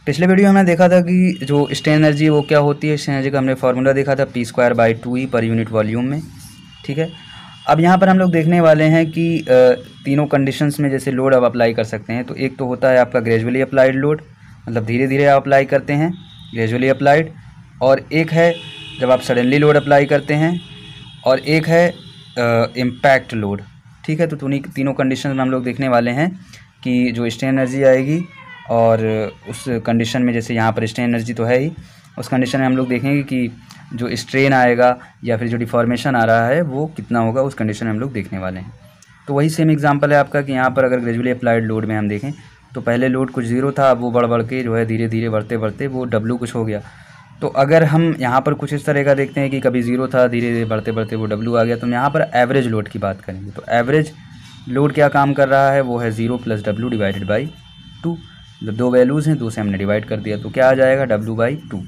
पिछले वीडियो में हमने देखा था कि जो स्ट्रेन एनर्जी है वो क्या होती है। स्ट्रेन एनर्जी का हमने फार्मूला देखा था P²/2E पर यूनिट वॉल्यूम में। ठीक है, अब यहाँ पर हम लोग देखने वाले हैं कि तीनों कंडीशंस में जैसे लोड आप अप्लाई कर सकते हैं। तो एक तो होता है आपका ग्रेजुअली अप्लाइड लोड, मतलब धीरे धीरे आप अप्लाई करते हैं, ग्रेजुअली अप्लाइड। और एक है जब आप सडनली लोड अप्लाई करते हैं, और एक है इम्पैक्ट लोड। ठीक है, तो तीनों कंडीशन में हम लोग देखने वाले हैं कि जो स्ट्रेन एनर्जी आएगी, और उस कंडीशन में जैसे यहाँ पर स्ट्रेन एनर्जी तो है ही, उस कंडीशन में हम लोग देखेंगे कि जो स्ट्रेन आएगा या फिर जो डिफॉर्मेशन आ रहा है वो कितना होगा, उस कंडीशन में हम लोग देखने वाले हैं। तो वही सेम एग्जांपल है आपका कि यहाँ पर अगर ग्रेजुअली अप्लाइड लोड में हम देखें तो पहले लोड कुछ ज़ीरो था, अब वो बढ़ के जो है धीरे धीरे बढ़ते बढ़ते वो W कुछ हो गया। तो अगर हम यहाँ पर कुछ इस तरह का देखते हैं कि कभी ज़ीरो था, धीरे धीरे बढ़ते बढ़ते वो W आ गया, तो हम यहाँ पर एवरेज लोड की बात करेंगे। तो एवरेज लोड क्या काम कर रहा है, वो है 0 + W / 2। जब दो वैल्यूज़ हैं, 2 से हमने डिवाइड कर दिया तो क्या आ जाएगा, W/2।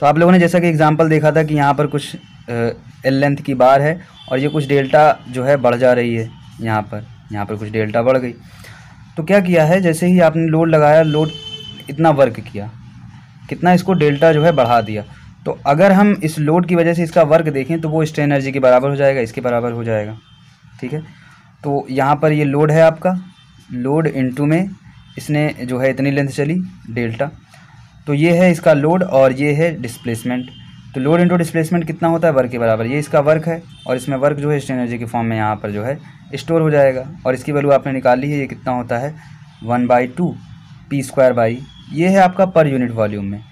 तो आप लोगों ने जैसा कि एग्जांपल देखा था कि यहाँ पर कुछ एल लेंथ की बार है और ये कुछ डेल्टा जो है बढ़ जा रही है। यहाँ पर कुछ डेल्टा बढ़ गई। तो क्या किया है, जैसे ही आपने लोड लगाया, लोड इतना वर्क किया, कितना इसको डेल्टा जो है बढ़ा दिया। तो अगर हम इस लोड की वजह से इसका वर्क देखें तो वो स्ट्रेन एनर्जी के बराबर हो जाएगा, इसके बराबर हो जाएगा। ठीक है, तो यहाँ पर ये लोड है आपका, लोड इनटू में इसने जो है इतनी लेंथ चली डेल्टा, तो ये है इसका लोड और ये है डिस्प्लेसमेंट। तो लोड इंटू डिस्प्लेसमेंट कितना होता है, वर्क के बराबर। ये इसका वर्क है और इसमें वर्क जो है स्ट्रेन एनर्जी के फॉर्म में यहाँ पर जो है स्टोर हो जाएगा, और इसकी वैल्यू आपने निकाल ली है। ये कितना होता है, 1/2 P²/, ये है आपका पर यूनिट वॉल्यूम में।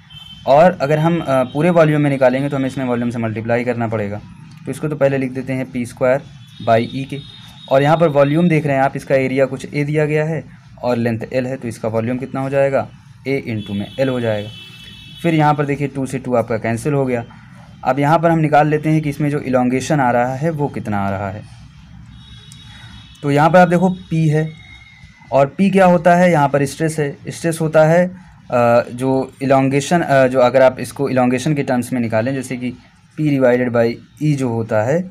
और अगर हम पूरे वॉल्यूम में निकालेंगे तो हमें इसमें वॉल्यूम से मल्टीप्लाई करना पड़ेगा। तो इसको तो पहले लिख देते हैं P²/E के, और यहाँ पर वॉल्यूम देख रहे हैं आप, इसका एरिया कुछ A दिया गया है और लेंथ L है, तो इसका वॉल्यूम कितना हो जाएगा, A × L हो जाएगा। फिर यहाँ पर देखिए 2 से 2 आपका कैंसिल हो गया। अब यहाँ पर हम निकाल लेते हैं कि इसमें जो इलोंगेशन आ रहा है वो कितना आ रहा है। तो यहाँ पर आप देखो P है, और P क्या होता है, यहाँ पर स्ट्रेस है। स्ट्रेस होता है जो इलोंगेशन, जो अगर आप इसको इलोंगेशन के टर्म्स में निकालें, जैसे कि P/E जो होता है,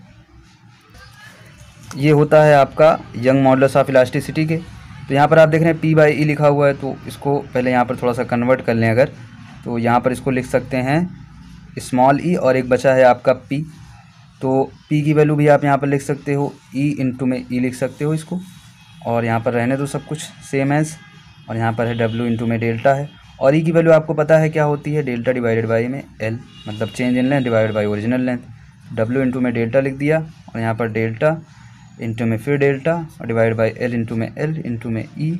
ये होता है आपका यंग मॉडुलस ऑफ इलास्टिसिटी के। तो यहाँ पर आप देख रहे हैं P/E लिखा हुआ है, तो इसको पहले यहाँ पर थोड़ा सा कन्वर्ट कर लें अगर, तो यहाँ पर इसको लिख सकते हैं स्मॉल e, और एक बचा है आपका P। तो P की वैल्यू भी आप यहाँ पर लिख सकते हो, E × E लिख सकते हो इसको, और यहाँ पर रहने दो सब कुछ सेम एज, और यहाँ पर है W × डेल्टा है, और E की वैल्यू आपको पता है क्या होती है, डेल्टा डिवाइडेड बाई में L, मतलब change in length divided by original length. W × delta लिख दिया, और यहाँ पर डेल्टा इंटू में फिर डेल्टा और divide by L × L × E,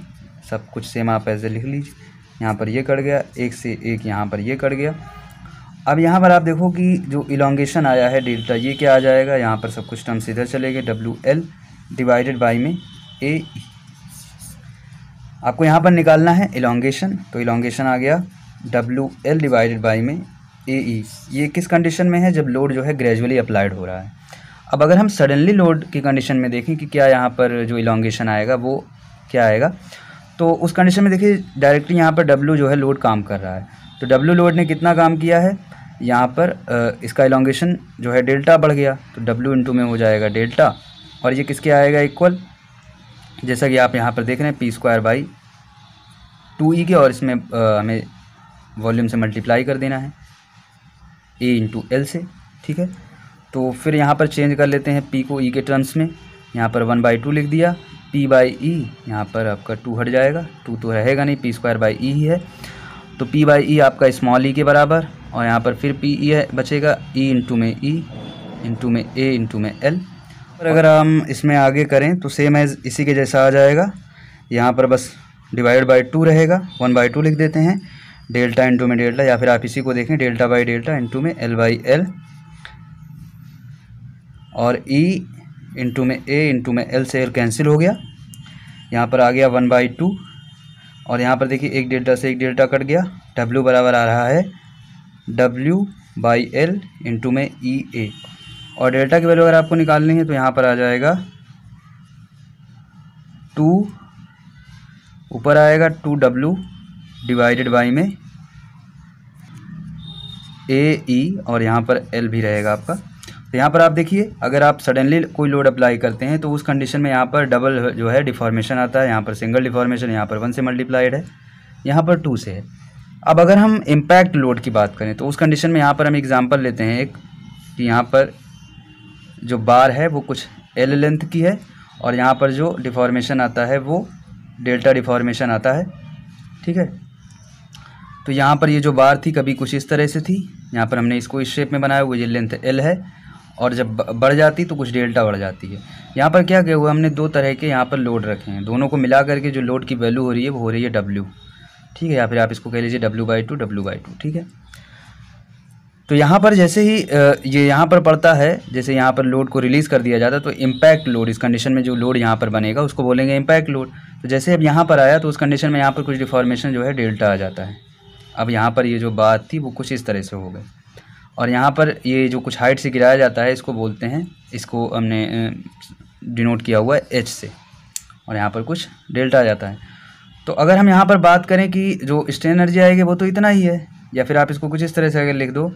सब कुछ सेम आप ऐसे लिख लीजिए। यहाँ पर ये कट गया, एक से एक यहाँ पर ये कट गया। अब यहाँ पर आप देखो कि जो इलोंगेशन आया है डेल्टा, ये क्या आ जाएगा, यहाँ पर सब कुछ टर्म्स इधर चले गए, WL डिवाइडेड बाई में AE। आपको यहाँ पर निकालना है इलोंगेशन, तो इलोंगेशन आ गया WL डिवाइडेड बाई में AE। ये किस कंडीशन में है, जब लोड जो है ग्रेजुअली अप्लाइड हो रहा है। अब अगर हम सडनली लोड की कंडीशन में देखें कि क्या यहाँ पर जो इलोंगेशन आएगा वो क्या आएगा, तो उस कंडीशन में देखिए डायरेक्टली यहाँ पर W जो है लोड काम कर रहा है। तो W लोड ने कितना काम किया है, यहाँ पर इसका इलोंगेशन जो है डेल्टा बढ़ गया, तो W × में हो जाएगा डेल्टा, और ये किसके आएगा इक्वल, जैसा कि आप यहाँ पर देख रहे हैं P²/2E के, और इसमें हमें वॉल्यूम से मल्टीप्लाई कर देना है A × L से। ठीक है, तो फिर यहाँ पर चेंज कर लेते हैं P को E के टर्म्स में, यहाँ पर 1/2 लिख दिया, P/E, यहाँ पर आपका 2 हट जाएगा, 2 तो रहेगा नहीं, P²/E ही है, तो P/E आपका स्मॉल e के बराबर, और यहाँ पर फिर PE है बचेगा, E × में E × में A × में L। और अगर हम इसमें आगे करें तो सेम एज इसी के जैसा आ जाएगा, यहाँ पर बस डिवाइड बाई 2 रहेगा, 1/2 लिख देते हैं, डेल्टा × में डेल्टा, या फिर आप इसी को देखें डेल्टा बाई डेल्टा × में L/L, और E × में A × में L से L कैंसिल हो गया, यहाँ पर आ गया 1/2, और यहाँ पर देखिए एक डेल्टा से एक डेल्टा कट गया, W बराबर आ रहा है W/L × में EA, और डेल्टा की वैल्यू अगर आपको निकालनी है तो यहाँ पर आ जाएगा 2, ऊपर आएगा 2W डिवाइडेड बाई में AE, और यहाँ पर L भी रहेगा आपका। तो यहाँ पर आप देखिए अगर आप सडनली कोई लोड अप्लाई करते हैं तो उस कंडीशन में यहाँ पर डबल जो है डिफॉर्मेशन आता है, यहाँ पर सिंगल डिफॉर्मेशन यहाँ पर 1 से मल्टीप्लाइड है, यहाँ पर 2 से है। अब अगर हम इम्पैक्ट लोड की बात करें तो उस कंडीशन में यहाँ पर हम एग्जांपल लेते हैं एक कि यहाँ पर जो बार है वो कुछ एल लेंथ की है और यहाँ पर जो डिफॉर्मेशन आता है वो डेल्टा डिफॉर्मेशन आता है, ठीक है। तो यहाँ पर ये जो बार थी कभी कुछ इस तरह से थी, यहाँ पर हमने इसको इस शेप में बनाया हुआ, ये लेंथ एल है और जब बढ़ जाती तो कुछ डेल्टा बढ़ जाती है। यहाँ पर क्या किया हुआ हमने दो तरह के यहाँ पर लोड रखे हैं, दोनों को मिला करके जो लोड की वैल्यू हो रही है वो हो रही है डब्ल्यू, ठीक है, या फिर आप इसको कह लीजिए W/2, ठीक है। तो यहाँ पर जैसे ही ये यहाँ पर पड़ता है, जैसे यहाँ पर लोड को रिलीज़ कर दिया जाता है तो इम्पैक्ट लोड, इस कंडीशन में जो लोड यहाँ पर बनेगा उसको बोलेंगे इम्पैक्ट लोड। तो जैसे अब यहाँ पर आया तो उस कंडीशन में यहाँ पर कुछ डिफॉर्मेशन जो है डेल्टा आ जाता है। अब यहाँ पर ये जो बात थी वो कुछ इस तरह से हो गई और यहाँ पर ये जो कुछ हाइट से गिराया जाता है इसको बोलते हैं, इसको हमने डिनोट किया हुआ है एच से, और यहाँ पर कुछ डेल्टा आ जाता है। तो अगर हम यहाँ पर बात करें कि जो स्ट्रेन एनर्जी आएगी वो तो इतना ही है, या फिर आप इसको कुछ इस तरह से अगर लिख दो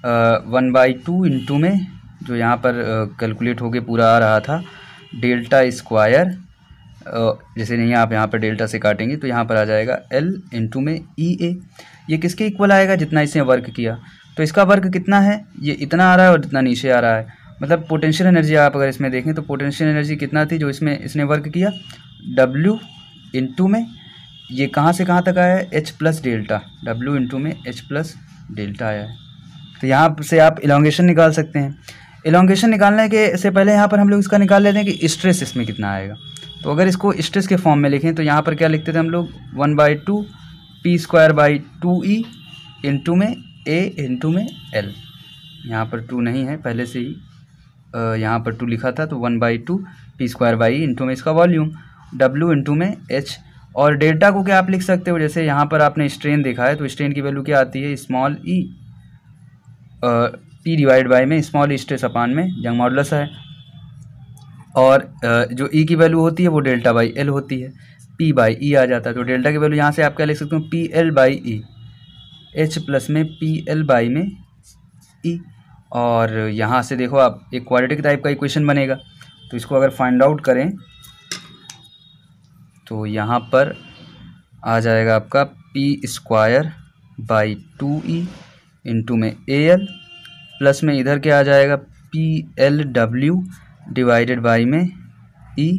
1/2 इंटू में जो यहाँ पर कैलकुलेट होके पूरा आ रहा था डेल्टा स्क्वायर, जैसे नहीं आप यहाँ पर डेल्टा से काटेंगे तो यहाँ पर आ जाएगा L इंटू में EA। ये किसके इक्वल आएगा? जितना इसने वर्क किया। तो इसका वर्क कितना है? ये इतना आ रहा है और इतना नीचे आ रहा है, मतलब पोटेंशियल एनर्जी आप अगर इसमें देखें तो पोटेंशियल एनर्जी कितना थी जो इसमें इसने वर्क किया, W इंटू में ये कहाँ से कहाँ तक आया है H plus delta, W into में H प्लस डेल्टा आया है। तो यहाँ से आप इलॉन्गेशन निकाल सकते हैं। इलॉन्गेशन निकालने के से पहले यहाँ पर हम लोग इसका निकाल लेते हैं कि स्ट्रेस इसमें कितना आएगा। तो अगर इसको स्ट्रेस के फॉर्म में लिखें तो यहाँ पर क्या लिखते थे हम लोग 1/2 P²/2E इंटू में A इंटू में L। यहाँ पर 2 नहीं है पहले से ही, यहाँ पर 2 लिखा था, तो 1/2 P²/E इंटू में इसका वॉल्यूम W इंटू में H। और डेल्टा को क्या आप लिख सकते हो, जैसे यहाँ पर आपने स्ट्रेन देखा है तो स्ट्रेन की वैल्यू क्या आती है, small E P divide by में स्मॉल स्ट्रेस अपान में यंग मॉडुलस है, और जो E की वैल्यू होती है वो डेल्टा बाई एल होती है, P/E आ जाता है। तो डेल्टा की वैल्यू यहाँ से आप क्या लिख सकते हो, PL/E, H प्लस में PL/ में E। और यहाँ से देखो आप एक क्वाड्रेटिक टाइप का इक्वेशन बनेगा, तो इसको अगर फाइंड आउट करें तो यहाँ पर आ जाएगा आपका P²/2E इंटू में AL प्लस में इधर क्या आ जाएगा PLW डिवाइडेड बाई में E,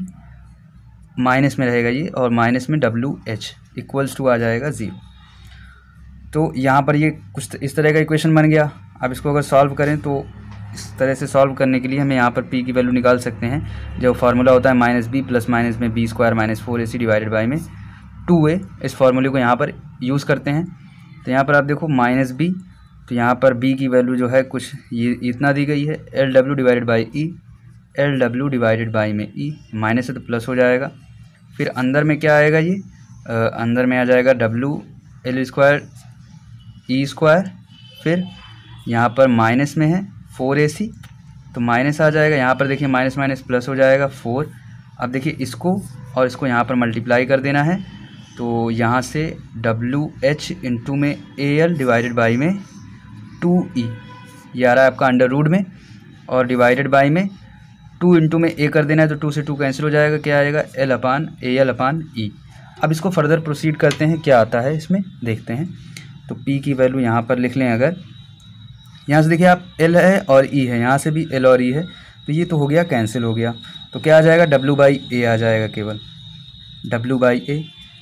माइनस में रहेगा ये और माइनस में WH इक्वल्स टू आ जाएगा 0। तो यहाँ पर ये कुछ इस तरह का इक्वेशन बन गया। अब इसको अगर सॉल्व करें तो इस तरह से सॉल्व करने के लिए हमें यहाँ पर P की वैल्यू निकाल सकते हैं, जो फार्मूला होता है -B प्लस माइनस में B² - 4AC डिवाइडेड बाई में 2A। इस फार्मूले को यहाँ पर यूज़ करते हैं। तो यहाँ पर आप देखो -B, तो यहाँ पर B की वैल्यू जो है कुछ ये इतना दी गई है, LW divided by E, LW divided by में E, माइनस है तो प्लस हो जाएगा। फिर अंदर में क्या आएगा, ये अंदर में आ जाएगा WL² E², फिर यहाँ पर माइनस में है 4AC तो माइनस आ जाएगा, यहाँ पर देखिए माइनस माइनस प्लस हो जाएगा 4। अब देखिए इसको और इसको यहाँ पर मल्टीप्लाई कर देना है, तो यहाँ से WH इंटू में AL डिवाइडेड बाई में 2E, ये आ रहा है आपका अंडर रूट में, और डिवाइडेड बाई में 2 इंटू में A कर देना है, तो 2 से 2 कैंसिल हो जाएगा, क्या आएगा L/AL/E। अब इसको फर्दर प्रोसीड करते हैं, क्या आता है इसमें देखते हैं। तो P की वैल्यू यहाँ पर लिख लें, अगर यहाँ से देखिए आप L है और E है, यहाँ से भी L और E है, तो ये तो हो गया कैंसिल हो गया, तो क्या आ जाएगा W/A आ जाएगा, केवल W/A।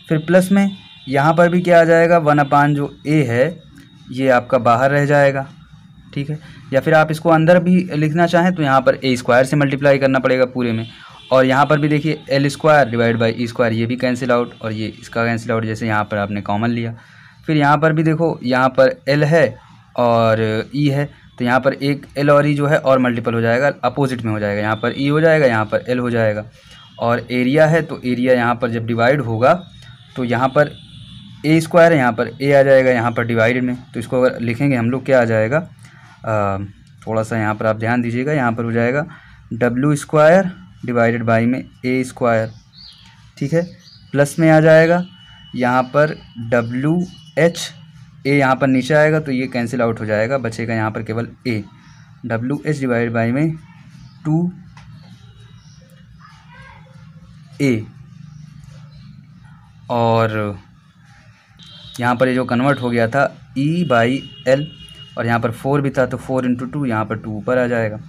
फिर प्लस में यहाँ पर भी क्या आ जाएगा 1/, जो A है ये आपका बाहर रह जाएगा, ठीक है। या फिर आप इसको अंदर भी लिखना चाहें तो यहाँ पर A² से मल्टीप्लाई करना पड़ेगा पूरे में, और यहाँ पर भी देखिए L² डिवाइड बाई E², ये भी कैंसिल आउट और ये इसका कैंसिल आउट, जैसे यहाँ पर आपने कॉमन लिया। फिर यहाँ पर भी देखो, यहाँ पर L है और E है, तो यहाँ पर एक L और E जो है और मल्टीपल हो जाएगा, अपोजिट में हो जाएगा, यहाँ पर E हो जाएगा, यहाँ पर L हो जाएगा। और एरिया है तो एरिया यहाँ पर जब डिवाइड होगा तो यहाँ पर A² है, यहाँ पर A आ जाएगा, यहाँ पर डिवाइडेड में, तो इसको अगर लिखेंगे हम लोग क्या आ जाएगा, थोड़ा सा यहाँ पर आप ध्यान दीजिएगा, यहाँ पर हो जाएगा W² डिवाइडेड बाई में A², ठीक है। प्लस में आ जाएगा यहाँ पर WH, A यहाँ पर नीचे आएगा तो ये कैंसिल आउट हो जाएगा, बचेगा यहाँ पर केवल A, WH डिवाइडेड बाई में 2A। और यहाँ पर ये जो कन्वर्ट हो गया था E/L, और यहाँ पर 4 भी था तो 4 × 2, यहाँ पर 2 ऊपर आ जाएगा।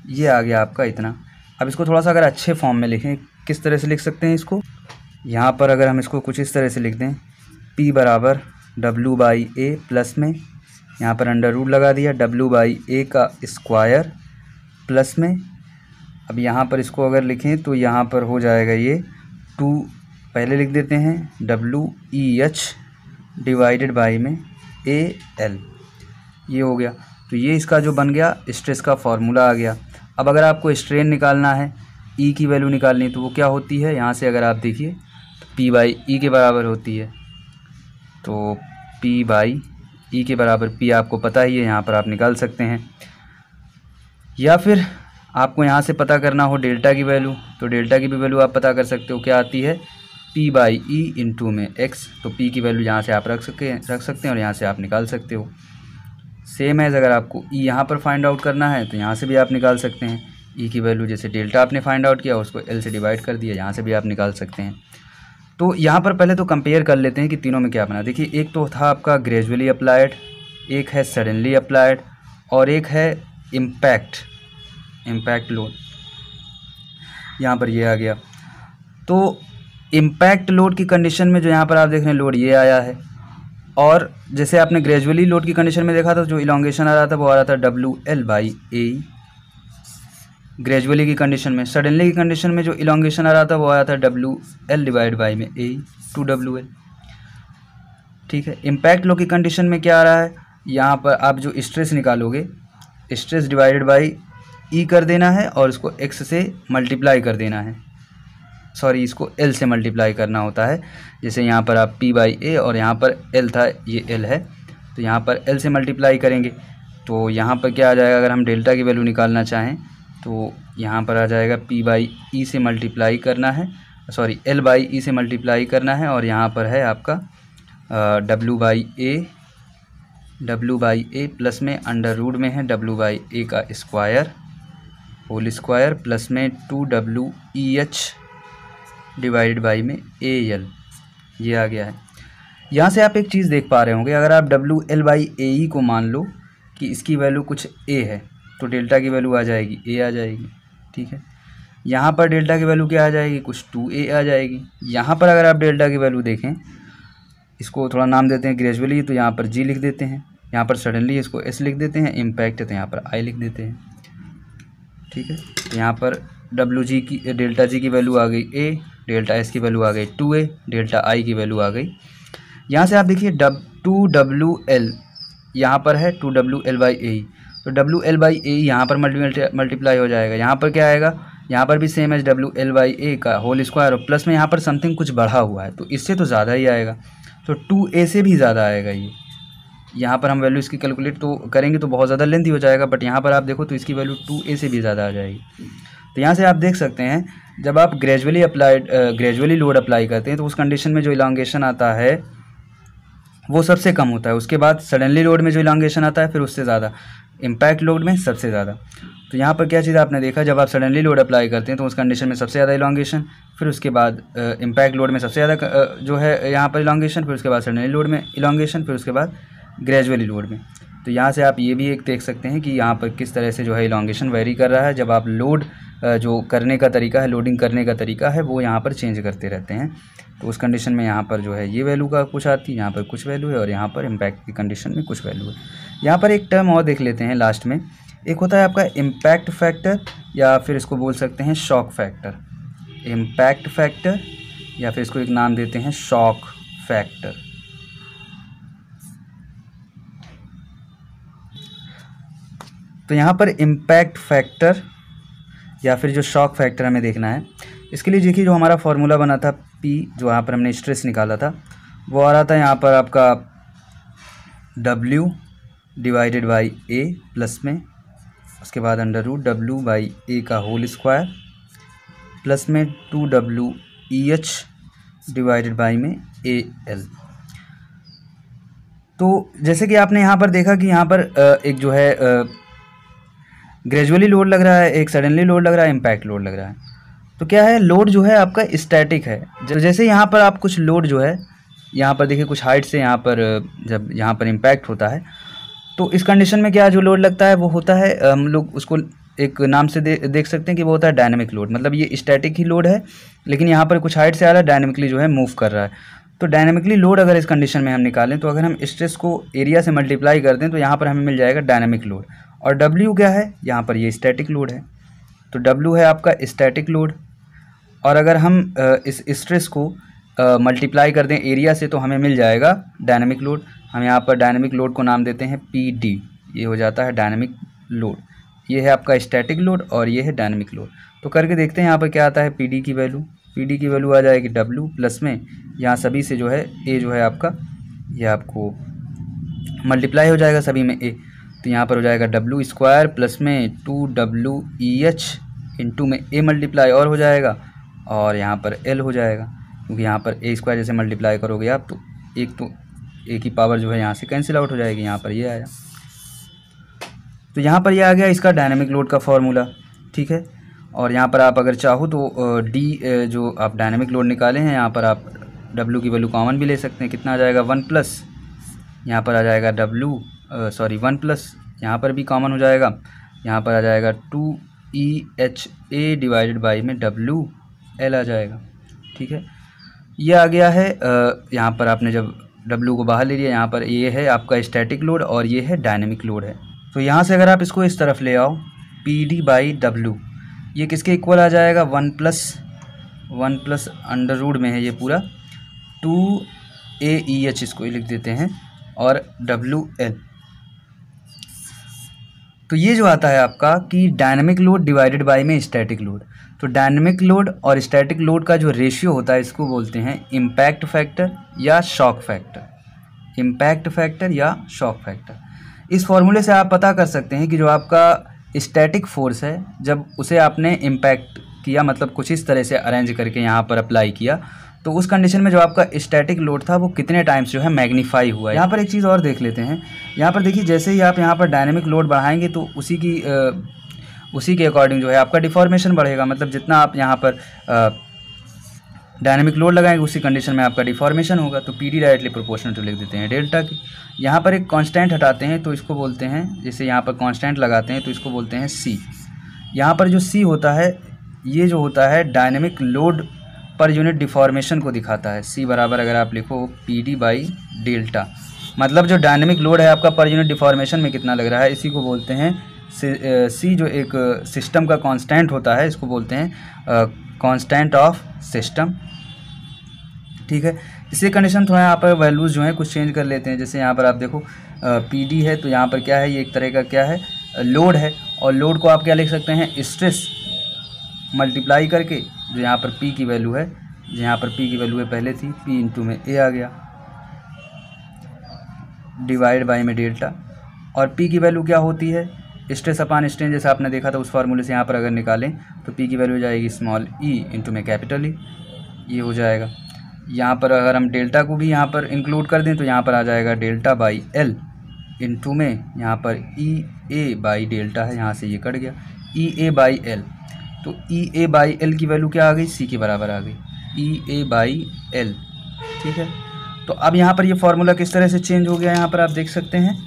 ये आ गया आपका इतना। अब इसको थोड़ा सा अगर अच्छे फॉर्म में लिखें, किस तरह से लिख सकते हैं इसको, यहाँ पर अगर हम इसको कुछ इस तरह से लिख दें, P बराबर W/A प्लस में, यहाँ पर अंडर रूट लगा दिया, W/A का स्क्वायर प्लस में, अब यहाँ पर इसको अगर लिखें तो यहाँ पर हो जाएगा ये 2, पहले लिख देते हैं WEH डिवाइडेड बाई में AL, ये हो गया। तो ये इसका जो बन गया स्ट्रेस का फॉर्मूला आ गया। अब अगर आपको स्ट्रेन निकालना है, E की वैल्यू निकालनी है, तो वो क्या होती है, यहाँ से अगर आप देखिए तो P/E के बराबर होती है। तो P/E के बराबर, P आपको पता ही है, यहाँ पर आप निकाल सकते हैं। या फिर आपको यहाँ से पता करना हो डेल्टा की वैल्यू, तो डेल्टा की भी वैल्यू आप पता कर सकते हो, क्या आती है P/E इंटू में X। तो P की वैल्यू यहाँ से आप रख सकते हैं और यहाँ से आप निकाल सकते हो। सेम है, अगर आपको E यहाँ पर फाइंड आउट करना है तो यहाँ से भी आप निकाल सकते हैं। E की वैल्यू जैसे डेल्टा आपने फाइंड आउट किया, उसको L से डिवाइड कर दिया, यहाँ से भी आप निकाल सकते हैं। तो यहाँ पर पहले तो कंपेयर कर लेते हैं कि तीनों में क्या बना। देखिए, एक तो था आपका ग्रेजुअली अप्लाइड, एक है सडनली अप्लाइड, और एक है इम्पैक्ट लोड। यहाँ पर ये आ गया। तो इम्पैक्ट लोड की कंडीशन में जो यहाँ पर आप देख रहे हैं लोड ये आया है, और जैसे आपने ग्रेजुअली लोड की कंडीशन में देखा था, जो इलॉन्गेशन आ रहा था वो आ रहा था WL/A ग्रेजुअली की कंडीशन में। सडनली की कंडीशन में जो इलॉन्गेशन आ रहा था वो आया था WL डिवाइड बाई में A 2WL। ठीक है। इम्पैक्ट लोड की कंडीशन में क्या आ रहा है, यहाँ पर आप जो स्ट्रेस निकालोगे, स्ट्रेस डिवाइडेड बाई E कर देना है और इसको X से मल्टीप्लाई कर देना है, सॉरी इसको L से मल्टीप्लाई करना होता है। जैसे यहाँ पर आप P/A और यहाँ पर L था, ये L है, तो यहाँ पर L से मल्टीप्लाई करेंगे तो यहाँ पर क्या आ जाएगा, अगर हम डेल्टा की वैल्यू निकालना चाहें तो यहाँ पर आ जाएगा P/E से मल्टीप्लाई करना है, सॉरी L/E से मल्टीप्लाई करना है, और यहाँ पर है आपका W/A प्लस में अंडर रूट में है W/A का स्क्वायर होल स्क्वायर प्लस में 2WEH डिवाइडेड बाई में AL, ये आ गया है। यहाँ से आप एक चीज़ देख पा रहे होंगे, अगर आप WL/AE को मान लो कि इसकी वैल्यू कुछ A है, तो डेल्टा की वैल्यू आ जाएगी A आ जाएगी। ठीक है। यहाँ पर डेल्टा की वैल्यू क्या आ जाएगी, कुछ 2A आ जाएगी। यहाँ पर अगर आप डेल्टा की वैल्यू देखें, इसको थोड़ा नाम देते हैं ग्रेजुअली, तो यहाँ पर G लिख देते हैं, यहाँ पर सडनली इसको S लिख देते हैं, इम्पैक्ट है तो यहाँ पर I लिख देते हैं। ठीक है। तो यहाँ पर डेल्टा G की वैल्यू आ गई A, डेल्टा S की वैल्यू आ गई 2A, डेल्टा I की वैल्यू आ गई। यहाँ से आप देखिए 2WL यहाँ पर है 2WL/AE, तो WL/AE यहाँ पर मल्टीप्लाई हो जाएगा। यहाँ पर क्या आएगा, यहाँ पर भी सेम एज WL/A का होल स्क्वायर, और प्लस में यहाँ पर समथिंग कुछ बढ़ा हुआ है, तो इससे तो ज़्यादा ही आएगा, तो 2A से भी ज़्यादा आएगा ये। यहाँ पर हम वैल्यू इसकी कैलकुलेट तो करेंगे तो बहुत ज़्यादा लेंथी हो जाएगा, बट यहाँ पर आप देखो तो इसकी वैल्यू 2A से भी ज़्यादा आ जाएगी। तो यहाँ से आप देख सकते हैं, जब आप ग्रेजुअली लोड अप्लाई करते हैं तो उस कंडीशन में जो इलॉन्गेशन आता है वो सबसे कम होता है, उसके बाद सडनली लोड में जो इलॉन्गेशन आता है फिर उससे ज़्यादा, इम्पैक्ट लोड में सबसे ज़्यादा। तो यहाँ पर क्या चीज़ आपने देखा, जब आप सडनली लोड अप्लाई करते हैं तो उस कंडीशन में सबसे ज़्यादा इलॉन्गेशन, फिर उसके बाद इम्पैक्ट लोड में सबसे ज़्यादा जो है यहाँ पर इलॉन्गेशन, फिर उसके बाद सडनली लोड में इलॉन्गेशन, फिर उसके बाद ग्रेजुअली लोड में। तो यहाँ से आप ये भी एक देख सकते हैं कि यहाँ पर किस तरह से जो है इलॉन्गेशन वेरी कर रहा है, जब आप लोड जो करने का तरीका है, लोडिंग करने का तरीका है, वो यहाँ पर चेंज करते रहते हैं। तो उस कंडीशन में यहाँ पर जो है ये वैल्यू का कुछ आती है, यहाँ पर कुछ वैल्यू है, और यहाँ पर इम्पैक्ट की कंडीशन में कुछ वैल्यू है। यहाँ पर एक टर्म और देख लेते हैं लास्ट में, एक होता है आपका इम्पैक्ट फैक्टर, या फिर इसको बोल सकते हैं शॉक फैक्टर। इम्पैक्ट फैक्टर, या फिर इसको एक नाम देते हैं शॉक फैक्टर। तो यहाँ पर इम्पैक्ट फैक्टर या फिर जो शॉक फैक्टर हमें देखना है, इसके लिए देखिए जो हमारा फॉर्मूला बना था P, जो यहाँ पर हमने स्ट्रेस निकाला था, वो आ रहा था यहाँ पर आपका W divided by A plus में, उसके बाद अंडर रूट W/A का होल स्क्वायर प्लस में 2WEH डिवाइडेड बाई में AL। तो जैसे कि आपने यहाँ पर देखा कि यहाँ पर एक जो है ग्रेजुअली लोड लग रहा है, एक सडनली लोड लग रहा है, इम्पैक्ट लोड लग रहा है। तो क्या है, लोड जो है आपका स्टैटिक है। जैसे यहाँ पर आप कुछ लोड जो है यहाँ पर देखिए कुछ हाइट से यहाँ पर जब यहाँ पर इम्पैक्ट होता है तो इस कंडीशन में क्या जो लोड लगता है वो होता है, हम लोग उसको एक नाम से देख सकते हैं कि वो होता है डायनेमिक लोड। मतलब ये स्टैटिक ही लोड है लेकिन यहाँ पर कुछ हाइट से आ रहा है, डायनेमिकली जो है मूव कर रहा है। तो डायनेमिकली लोड अगर इस कंडीशन में हम निकालें तो अगर हम स्ट्रेस को एरिया से मल्टीप्लाई कर दें तो यहाँ पर हमें मिल जाएगा डायनेमिक लोड। और डब्ल्यू क्या है, यहाँ पर ये स्टैटिक लोड है, तो डब्ल्यू है आपका स्टैटिक लोड। और अगर हम इस स्ट्रेस को मल्टीप्लाई कर दें एरिया से तो हमें मिल जाएगा डायनेमिक लोड। हम यहाँ पर डायनेमिक लोड को नाम देते हैं पी डी, ये हो जाता है डायनेमिक लोड। ये है आपका स्टैटिक लोड और ये है डायनेमिक लोड। तो करके देखते हैं यहाँ पर क्या आता है। पी डी की वैल्यू, पी डी की वैल्यू आ जाएगी डब्ल्यू प्लस में यहाँ सभी से जो है ए जो है आपका ये आपको मल्टीप्लाई हो जाएगा सभी में ए, तो यहाँ पर हो जाएगा डब्ल्यू स्क्वायर प्लस में 2WEH इंटू में ए मल्टीप्लाई और हो जाएगा और यहाँ पर एल हो जाएगा, क्योंकि यहाँ पर ए स्क्वायर जैसे मल्टीप्लाई करोगे आप तो ए की पावर जो है यहाँ से कैंसिल आउट हो जाएगी, यहाँ पर ये आया। तो यहाँ पर ये आ गया इसका डायनामिक लोड का फॉर्मूला, ठीक है। और यहाँ पर आप अगर चाहो तो डी जो आप डायनामिक लोड निकाले हैं यहाँ पर आप डब्ल्यू की वैल्यू कॉमन भी ले सकते हैं। कितना आ जाएगा 1 प्लस, यहाँ पर आ जाएगा डब्ल्यू 1 प्लस यहाँ पर भी कॉमन हो जाएगा, यहाँ पर आ जाएगा 2EHA डिवाइडेड बाई में WL आ जाएगा, ठीक है। ये आ गया है। यहाँ पर आपने जब W को बाहर ले लिया, यहाँ पर ये है आपका स्टैटिक लोड और ये है डायनेमिक लोड है। तो यहाँ से अगर आप इसको इस तरफ ले आओ PD बाई W, ये किसके इक्वल आ जाएगा 1 प्लस अंडर रूट में है ये पूरा 2AEH, इसको लिख देते हैं, और WL। तो ये जो आता है आपका कि डायनेमिक लोड डिवाइडेड बाई में स्टैटिक लोड। तो डायनेमिक लोड और स्टैटिक लोड का जो रेशियो होता है इसको बोलते हैं इम्पैक्ट फैक्टर या शॉक फैक्टर। इम्पैक्ट फैक्टर या शॉक फैक्टर। इस फॉर्मूले से आप पता कर सकते हैं कि जो आपका स्टैटिक फोर्स है जब उसे आपने इम्पैक्ट किया, मतलब कुछ इस तरह से अरेंज करके यहाँ पर अप्लाई किया, तो उस कंडीशन में जो आपका स्टैटिक लोड था वो कितने टाइम्स जो है मैग्नीफाई हुआ है। यहाँ पर एक चीज़ और देख लेते हैं। यहाँ पर देखिए जैसे ही आप यहाँ पर डायनेमिक लोड बढ़ाएंगे तो उसी के अकॉर्डिंग जो है आपका डिफॉर्मेशन बढ़ेगा। मतलब जितना आप यहाँ पर डायनेमिक लोड लगाएंगे उसी कंडीशन में आपका डिफॉर्मेशन होगा। तो PD डायरेक्टली प्रोपोर्शनल टू लिख देते हैं डेल्टा की। यहाँ पर एक कांस्टेंट हटाते हैं तो इसको बोलते हैं, जैसे यहाँ पर कांस्टेंट लगाते हैं तो इसको बोलते हैं C। यहाँ पर जो C होता है ये जो होता है dynamic load per unit deformation को दिखाता है। C बराबर अगर आप लिखो PD बाई डेल्टा, मतलब जो डायनेमिक लोड है आपका पर यूनिट डिफॉर्मेशन में कितना लग रहा है, इसी को बोलते हैं C। जो एक सिस्टम का कांस्टेंट होता है इसको बोलते हैं कांस्टेंट ऑफ सिस्टम, ठीक है। इसी कंडीशन थोड़ा यहाँ पर वैल्यूज़ जो है कुछ चेंज कर लेते हैं। जैसे यहाँ पर आप देखो PD है तो यहाँ पर क्या है, ये एक तरह का क्या है लोड है, और लोड को आप क्या लिख सकते हैं स्ट्रेस मल्टीप्लाई करके जो यहाँ पर P की वैल्यू है, जो यहाँ पर P की वैल्यू है पहले थी P इंटू में A आ गया डिवाइड बाई में डेल्टा। और P की वैल्यू क्या होती है स्ट्रेस अपान स्ट्रेन, जैसे आपने देखा था उस फार्मूले से यहाँ पर अगर निकालें तो P की वैल्यू हो जाएगी स्मॉल e इंटू में कैपिटल E, ये हो जाएगा। यहाँ पर अगर हम डेल्टा को भी यहाँ पर इंक्लूड कर दें तो यहाँ पर आ जाएगा डेल्टा बाई L इंटू में यहाँ पर EA बाई डेल्टा है, यहाँ से ये कट गया EA बाई L। तो EA बाई L की वैल्यू क्या आ गई, C के बराबर आ गई EA बाई L, ठीक है। तो अब यहाँ पर ये फार्मूला किस तरह से चेंज हो गया यहाँ पर आप देख सकते हैं।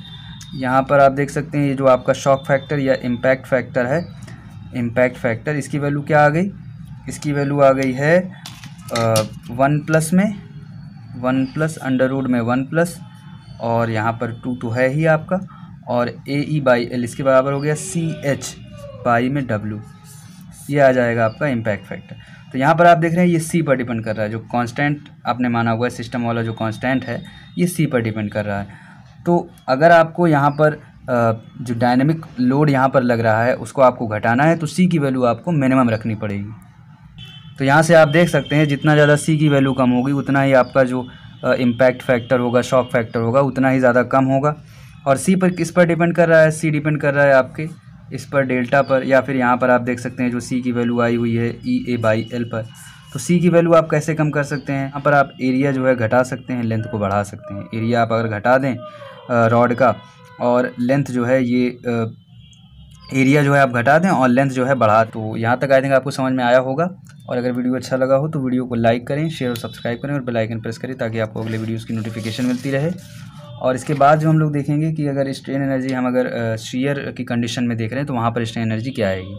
यहाँ पर आप देख सकते हैं ये जो आपका शॉक फैक्टर या इम्पैक्ट फैक्टर है, इम्पैक्ट फैक्टर, इसकी वैल्यू क्या आ गई, इसकी वैल्यू आ गई है 1 प्लस में 1 प्लस अंडर रूट में 1 प्लस और यहाँ पर 2 तो है ही आपका, और AE बाई L इसके बराबर हो गया CH बाई में W, ये आ जाएगा आपका इम्पैक्ट फैक्टर। तो यहाँ पर आप देख रहे हैं ये C पर डिपेंड कर रहा है, जो कांस्टेंट आपने माना हुआ है सिस्टम वाला जो कांस्टेंट है ये C पर डिपेंड कर रहा है। तो अगर आपको यहाँ पर जो डायनेमिक लोड यहाँ पर लग रहा है उसको आपको घटाना है तो C की वैल्यू आपको मिनिमम रखनी पड़ेगी। तो यहाँ से आप देख सकते हैं जितना ज़्यादा C की वैल्यू कम होगी उतना ही आपका जो इम्पैक्ट फैक्टर होगा, शॉक फैक्टर होगा, उतना ही ज़्यादा कम होगा। और C पर किस पर डिपेंड कर रहा है, C डिपेंड कर रहा है आपके इस पर डेल्टा पर, या फिर यहाँ पर आप देख सकते हैं जो C की वैल्यू आई हुई है EA बाई L पर। तो C की वैल्यू आप कैसे कम कर सकते हैं, यहाँ पर आप एरिया जो है घटा सकते हैं, लेंथ को बढ़ा सकते हैं। एरिया आप अगर घटा दें रॉड का और लेंथ जो है ये एरिया जो है आप घटा दें और लेंथ जो है बढ़ा। तो यहाँ तक आई थिंक आपको समझ में आया होगा। और अगर वीडियो अच्छा लगा हो तो वीडियो को लाइक करें, शेयर और सब्सक्राइब करें और बेल आइकन प्रेस करें ताकि आपको अगले वीडियोज़ की नोटिफिकेशन मिलती रहे। और इसके बाद जो हम लोग देखेंगे कि अगर स्ट्रेन एनर्जी हम अगर शीयर की कंडीशन में देख रहे हैं तो वहाँ पर स्ट्रेन एनर्जी क्या आएगी।